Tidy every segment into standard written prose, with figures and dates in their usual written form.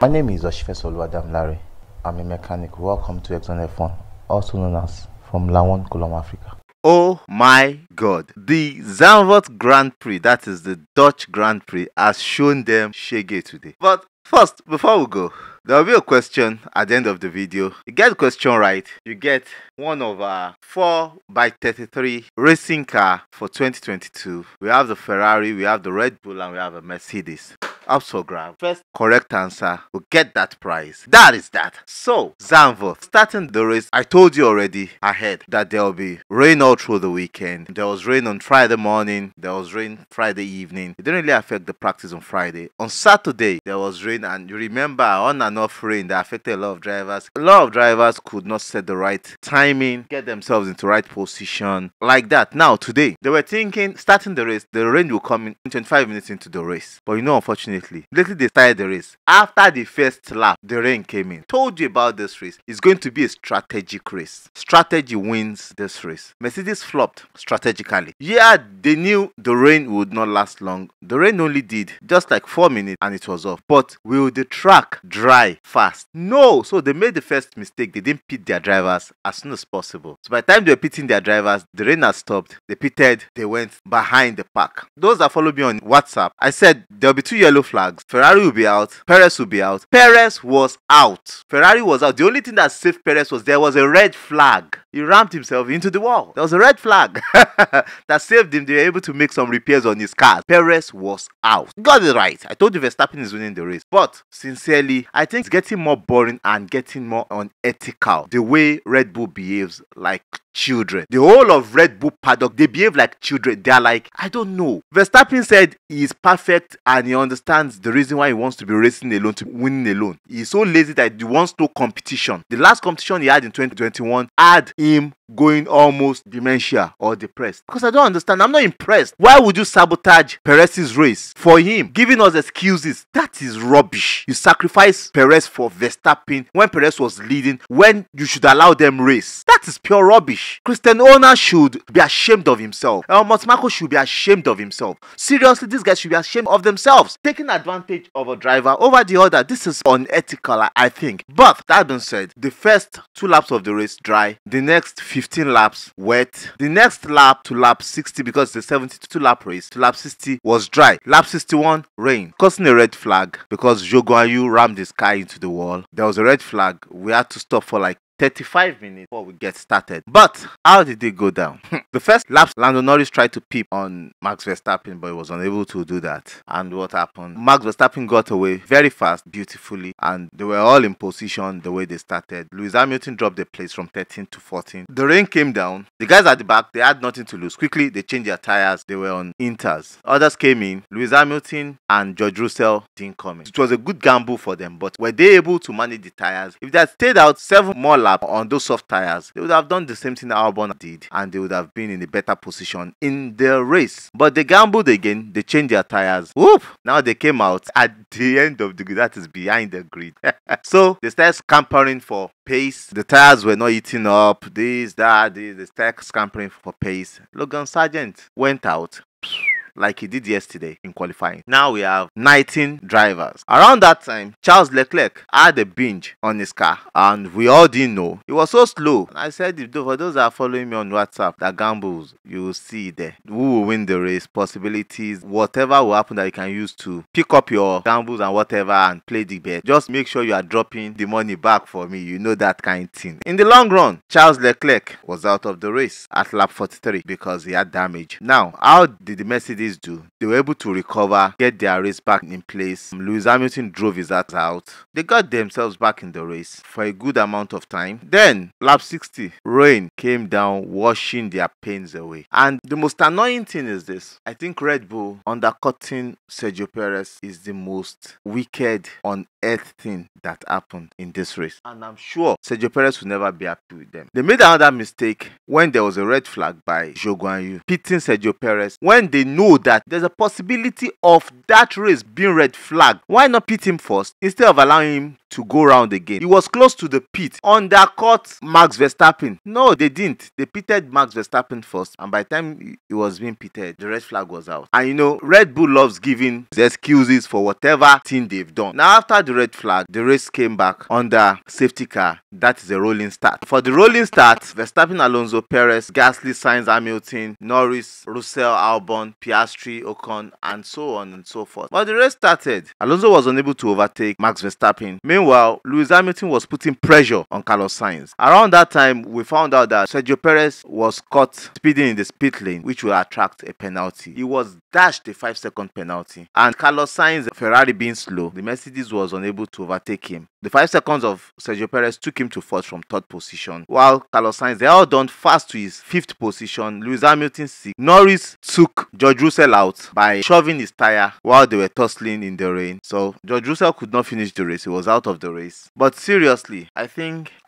My name is Oshifesolu Larry. I'm a mechanic. Welcome to Exxon F1, also known as from Lawon, Colombo, Africa. Oh my God, the Zandvoort Grand Prix, that is the Dutch Grand Prix, has shown them shege today. But first, before we go, there will be a question at the end of the video. You get the question right, you get one of our 4x33 racing car for 2022. We have the Ferrari, we have the Red Bull, and we have a Mercedes. Up for grab. First correct answer will get that prize. That is that. So, Zandvoort, starting the race, I told you already ahead that there will be rain all through the weekend. There was rain on Friday morning, there was rain Friday evening. It didn't really affect the practice on Friday. On Saturday, there was rain, and you remember on and off rain that affected a lot of drivers. A lot of drivers could not set the right timing, get themselves into right position like that. Now, today, they were thinking starting the race, the rain will come in 25 minutes into the race. But unfortunately, they started the race. After the first lap, the rain came in. Told you about this race. It's going to be a strategic race. Strategy wins this race. Mercedes flopped strategically. Yeah, they knew the rain would not last long. The rain only did just like 4 minutes and it was off. But will the track dry fast? No. So they made the first mistake. They didn't pit their drivers as soon as possible. So by the time they were pitting their drivers, the rain had stopped. They pitted. They went behind the pack. Those that follow me on WhatsApp, I said there'll be 2 yellow flags. Ferrari will be out. Perez will be out. Perez was out. Ferrari was out. The only thing that saved Perez was there was a red flag. He rammed himself into the wall. There was a red flag that saved him. They were able to make some repairs on his car. Perez was out. Got it right. I told you Verstappen is winning the race. But sincerely, I think it's getting more boring and getting more unethical. The way Red Bull behaves like children. The whole of Red Bull paddock, they behave like children. They are like, I don't know. Verstappen said he is perfect and he understands the reason why he wants to be racing alone, to winning alone. He's so lazy that he wants no competition. The last competition he had in 2021 had him going almost dementia or depressed. Because I don't understand. I'm not impressed. Why would you sabotage Perez's race for him? Giving us excuses. That is rubbish. You sacrifice Perez for Verstappen when Perez was leading, when you should allow them race. That is pure rubbish. Christian Horner should be ashamed of himself. Marco should be ashamed of himself. Seriously, these guys should be ashamed of themselves. Taking advantage of a driver over the other. This is unethical, I think. But that being said, the first 2 laps of the race dry. The next 15 laps wet. The next lap to lap 60, because the 72 lap race to lap 60 was dry. Lap 61, rain. Causing a red flag because Zhou Guanyu rammed his car into the wall. There was a red flag. We had to stop for like 35 minutes before we get started. But how did it go down? The first lap, Lando Norris tried to peep on Max Verstappen, but he was unable to do that. And what happened? Max Verstappen got away very fast, beautifully, and they were all in position the way they started. Lewis Hamilton dropped the place from 13 to 14. The rain came down. The guys at the back, they had nothing to lose. Quickly, they changed their tires. They were on inters. Others came in. Lewis Hamilton and George Russell didn't come in. It was a good gamble for them, but were they able to manage the tires? If they had stayed out 7 more laps on those soft tires, they would have done the same thing that Albon did, and they would have been in a better position in the race. But they gambled again. They changed their tires. Whoop! Now they came out at the end of the grid, that is behind the grid. So they started scampering for pace. The tires were not eating up. They started scampering for pace. Logan Sargent went out like he did yesterday in qualifying. Now we have 19 drivers. Around that time, Charles Leclerc had a binge on his car, and we all didn't know. He was so slow. I said, for those that are following me on WhatsApp, that gambles, you will see there who will win the race, possibilities, whatever will happen that you can use to pick up your gambles and whatever and play the bet. Just make sure you are dropping the money back for me. You know that kind of thing. In the long run, Charles Leclerc was out of the race at lap 43 because he had damage. Now, how did the Mercedes do? They were able to recover, get their race back in place. Lewis Hamilton drove his ass out. They got themselves back in the race for a good amount of time. Then, lap 60, rain came down, washing their pains away. And the most annoying thing is this. I think Red Bull undercutting Sergio Perez is the most wicked on earth thing that happened in this race. And I'm sure Sergio Perez will never be happy with them. They made another mistake when there was a red flag by Zhou Guanyu, pitting Sergio Perez when they know that there's a possibility of that race being red flag. Why not pit him first instead of allowing him to go round again. He was close to the pit, undercut Max Verstappen. No, they didn't. They pitted Max Verstappen first, and by the time he was being pitted, the red flag was out. And you know, Red Bull loves giving excuses for whatever thing they've done. Now, after the red flag, the race came back under safety car. That is a rolling start. For the rolling start, Verstappen, Alonso, Perez, Gasly, Sainz, Hamilton, Norris, Russell, Albon, Piastri, Ocon, and so on and so forth. But the race started. Alonso was unable to overtake Max Verstappen. Meanwhile, Lewis Hamilton was putting pressure on Carlos Sainz. Around that time, we found out that Sergio Perez was caught speeding in the pit lane, which will attract a penalty. He was dashed a 5-second penalty. And Carlos Sainz, Ferrari being slow, the Mercedes was unable to overtake him. The 5 seconds of Sergio Perez took him to fourth from third position, while Carlos Sainz, they all done fast to his fifth position. Lewis Hamilton 6th. Norris took George Russell out by shoving his tire while they were tussling in the rain. So George Russell could not finish the race. He was out of the race. But seriously, I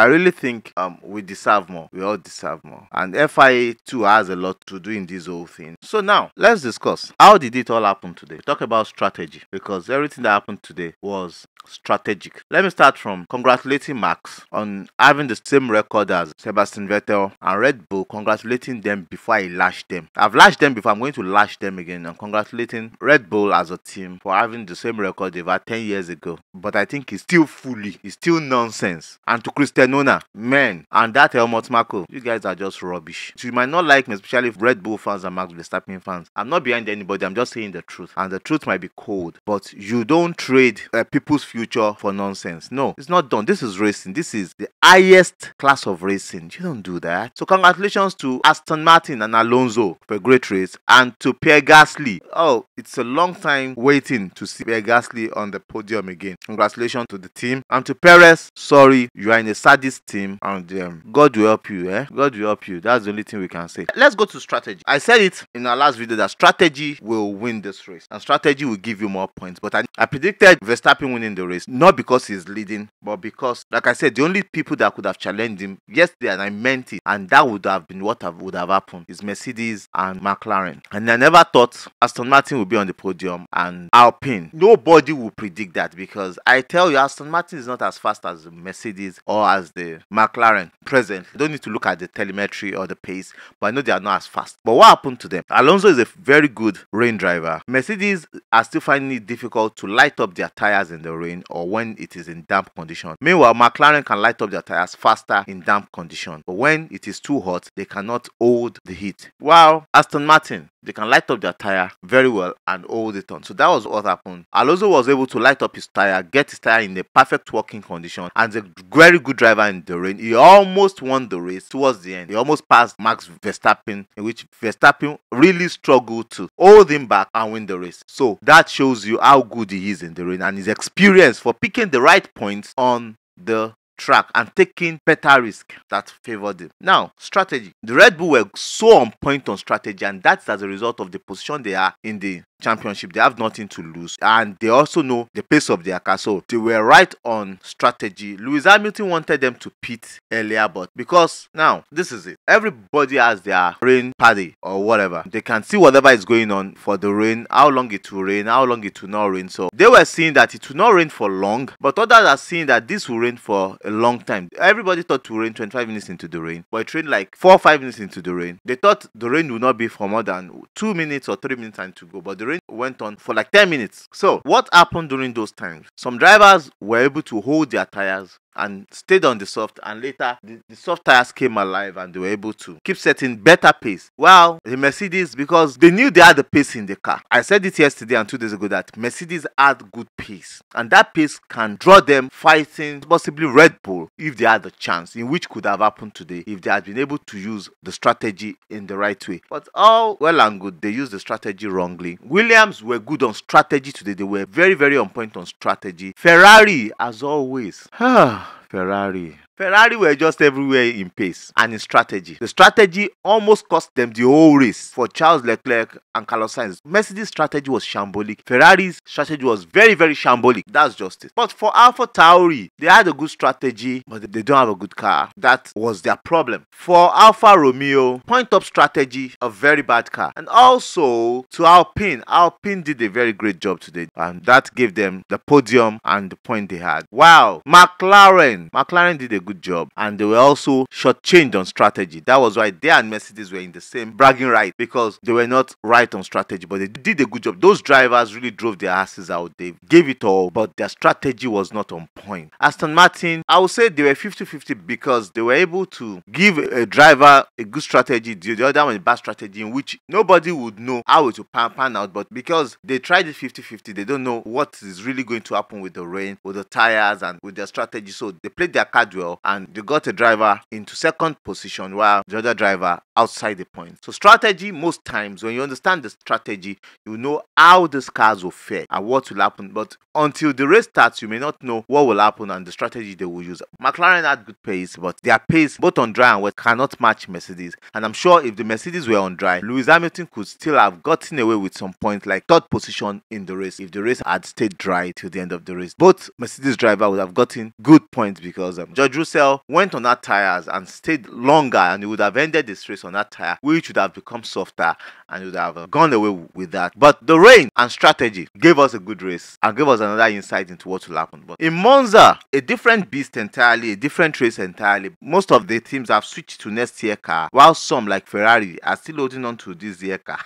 really think we deserve more. We all deserve more. And FIA too has a lot to do in this whole thing. So now, let's discuss. How did it all happen today? Talk about strategy, because everything that happened today was strategic. Let me start from congratulating Max on having the same record as Sebastian Vettel, and Red Bull congratulating them before I lashed them. I've lashed them before, I'm going to lash them again. I'm congratulating Red Bull as a team for having the same record they've had 10 years ago. But I think it's still nonsense. And to Christian Horner, man, and that Helmut Marko, you guys are just rubbish. So you might not like me, especially Red Bull fans and Max Verstappen fans. I'm not behind anybody, I'm just saying the truth. And the truth might be cold, but you don't trade people's future for nonsense. No, it's not done. This is racing. This is the highest class of racing. You don't do that. So congratulations to Aston Martin and Alonso for a great race, and to Pierre Gasly. Oh, it's a long time waiting to see Pierre Gasly on the podium again. Congratulations to the team. And to Perez, sorry, you are in a sadist team, and God will help you. God will help you. That's the only thing we can say. Let's go to strategy. I said it in our last video that strategy will win this race, and strategy will give you more points. But I predicted Verstappen winning the race, not because he's leading, but because, like I said, the only people that could have challenged him yesterday, and I meant it, and that would have been what would have happened, is Mercedes and McLaren. And I never thought Aston Martin would be on the podium and Alpine. Nobody will predict that, because I tell you, Aston Martin is not as fast as the Mercedes or as the McLaren presently. You don't need to look at the telemetry or the pace, but I know they are not as fast. But what happened to them? Alonso is a very good rain driver. Mercedes are still finding it difficult to light up their tires in the rain or when it is in damp condition. Meanwhile, McLaren can light up their tires faster in damp condition, but when it is too hot, they cannot hold the heat. While Aston Martin, they can light up their tire very well and hold it on. So that was what happened. Alonso was able to light up his tire, get his tire in the perfect working condition, and a very good driver in the rain. He almost won the race towards the end. He almost passed Max Verstappen, in which Verstappen really struggled to hold him back and win the race. So that shows you how good he is in the rain, and his experience for picking the right points on the track and taking better risk that favored him. Now, strategy. The Red Bull were so on point on strategy, and that's as a result of the position they are in the championship. They have nothing to lose, and they also know the pace of their car, so they were right on strategy. Lewis Hamilton wanted them to pit earlier, but because now this is it, everybody has their rain paddy or whatever. They can see whatever is going on for the rain, how long it will rain, how long it will not rain. So they were seeing that it will not rain for long, but others are seeing that this will rain for a long time. Everybody thought to rain 25 minutes into the rain, but it rained like 4 or 5 minutes into the rain. They thought the rain would not be for more than 2 minutes or 3 minutes time to go, but the rain went on for like 10 minutes. So what happened during those times? Some drivers were able to hold their tires and stayed on the soft, and later the soft tires came alive and they were able to keep setting better pace. Well, the Mercedes, because they knew they had the pace in the car. I said it yesterday and 2 days ago that Mercedes had good pace, and that pace can draw them fighting possibly Red Bull if they had the chance, in which could have happened today if they had been able to use the strategy in the right way. But all well and good, they used the strategy wrongly. Williams were good on strategy today. They were very, very on point on strategy. Ferrari, as always, Ferrari, Ferrari were just everywhere in pace and in strategy. The strategy almost cost them the whole race for Charles Leclerc and Carlos Sainz. Mercedes' strategy was shambolic. Ferrari's strategy was very, very shambolic. That's just it. But for AlphaTauri, they had a good strategy, but they don't have a good car. That was their problem. For Alfa Romeo, point-up strategy, a very bad car. And also to Alpine. Alpine did a very great job today, and that gave them the podium and the point they had. Wow. McLaren did a good job, and they were also shortchanged on strategy. That was why they and Mercedes were in the same bragging right, because they were not right on strategy, but they did a good job. Those drivers really drove their asses out. They gave it all, but their strategy was not on point. Aston Martin, I would say they were 50-50 because they were able to give a driver a good strategy, the other one a bad strategy, in which nobody would know how it will pan out, but because they tried it 50-50, they don't know what is really going to happen with the rain, with the tires, and with their strategy. So they played their card well, and they got a driver into second position while the other driver outside the point. So strategy, most times when you understand the strategy, you know how these cars will fare and what will happen. But until the race starts, you may not know what will happen and the strategy they will use. McLaren had good pace, but their pace both on dry and wet cannot match Mercedes. And I'm sure if the Mercedes were on dry, Lewis Hamilton could still have gotten away with some points, like third position in the race, if the race had stayed dry till the end of the race. Both Mercedes driver would have gotten good points because George Russell went on hard tires and stayed longer, and he would have ended this race on that tire, which would have become softer, and he would have gone away with that. But the rain and strategy gave us a good race and gave us another insight into what will happen. But in Monza, a different beast entirely, a different race entirely. Most of the teams have switched to next year car, while some like Ferrari are still holding on to this year car.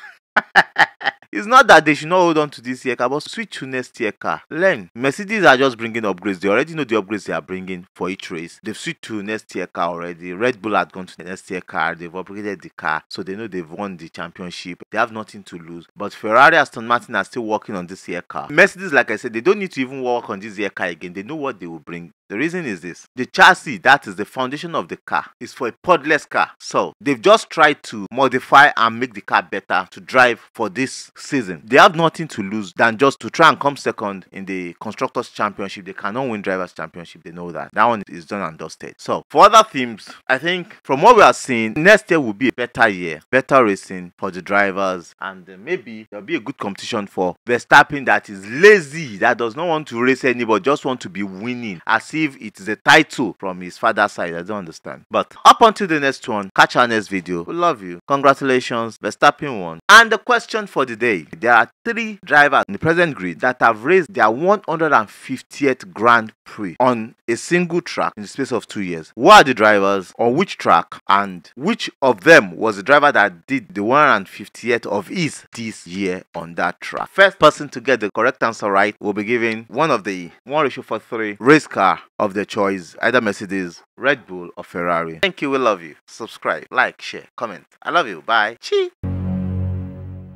It's not that they should not hold on to this year car, but switch to next year car. Learn. Mercedes are just bringing upgrades. They already know the upgrades they are bringing for each race. They've switched to next year car already. Red Bull had gone to the next year car. They've upgraded the car, so they know they've won the championship. They have nothing to lose. But Ferrari, Aston Martin are still working on this year car. Mercedes, like I said, they don't need to even work on this year car again. They know what they will bring. The reason is this: the chassis, that is the foundation of the car, is for a podless car. So they've just tried to modify and make the car better to drive for this season. They have nothing to lose than just to try and come second in the Constructors' Championship. They cannot win Drivers' Championship. They know that. That one is done and dusted. So for other teams, I think from what we are seeing, next year will be a better year, better racing for the drivers, and maybe there'll be a good competition for Verstappen, that is lazy, that does not want to race anybody, just want to be winning, as if it is a title from his father's side. I don't understand. But up until the next one, catch our next video. We love you. Congratulations, Verstappen won. And the question for the day: there are 3 drivers in the present grid that have raced their 150th Grand Prix on a single track in the space of 2 years. Who are the drivers, on which track, and which of them was the driver that did the 150th of his this year on that track? First person to get the correct answer right will be given one of the 1:3 race car of their choice, either Mercedes, Red Bull, or Ferrari. Thank you. We love you. Subscribe, like, share, comment. I love you. Bye. Chee.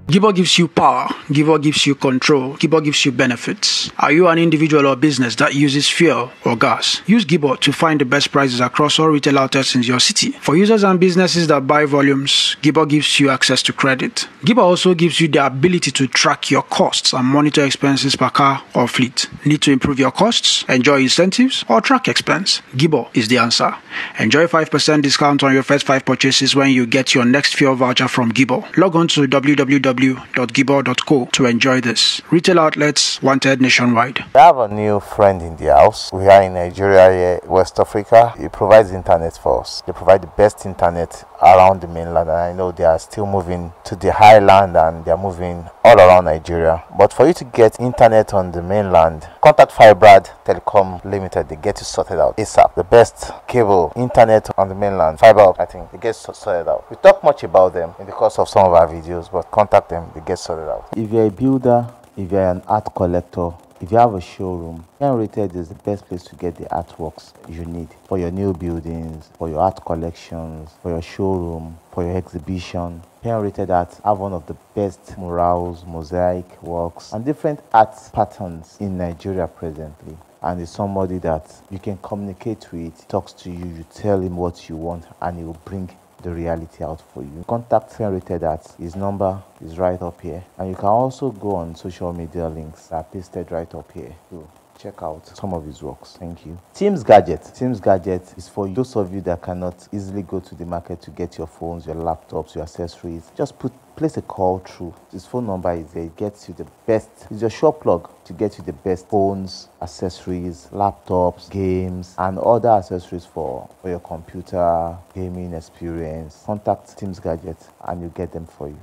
Gibor gives you power. Gibor gives you control. Gibor gives you benefits. Are you an individual or business that uses fuel or gas? Use Gibor to find the best prices across all retail outlets in your city. For users and businesses that buy volumes, Gibor gives you access to credit. Gibor also gives you the ability to track your costs and monitor expenses per car or fleet. Need to improve your costs, enjoy incentives, or track expense? Gibor is the answer. Enjoy 5% discount on your first 5 purchases when you get your next fuel voucher from Gibor. Log on to www.gibor.co to enjoy this. Retail outlets wanted nationwide. We have a new friend in the house. We are in Nigeria here, West Africa. He provides internet for us. They provide the best internet around the mainland, and I know they are still moving to the highland and they are moving all around Nigeria. But for you to get internet on the mainland, contact Fibrad Telecom Limited. They get you sorted out ASAP. The best cable internet on the mainland, fiber, I think they get sorted out. We talk much about them in the course of some of our videos, but contact them, they get sorted out. If you're a builder, if you're an art collector, if you have a showroom, Rated is the best place to get the artworks you need for your new buildings, for your art collections, for your showroom, for your exhibition. Rated Art have one of the best murals, mosaic works, and different art patterns in Nigeria presently. And it's somebody that you can communicate with, talks to you, you tell him what you want, and he will bring the reality out for you. Contact Rated Art. His number is right up here, and you can also go on social media links that are pasted right up here. So check out some of his works. Thank you. Teams Gadget. Teams Gadget is for those of you that cannot easily go to the market to get your phones, your laptops, your accessories. Just place a call through. His phone number is there. It gets you the best. It's your shop plug to get you the best phones, accessories, laptops, games, and other accessories for your computer gaming experience. Contact Teams Gadget and you get them for you.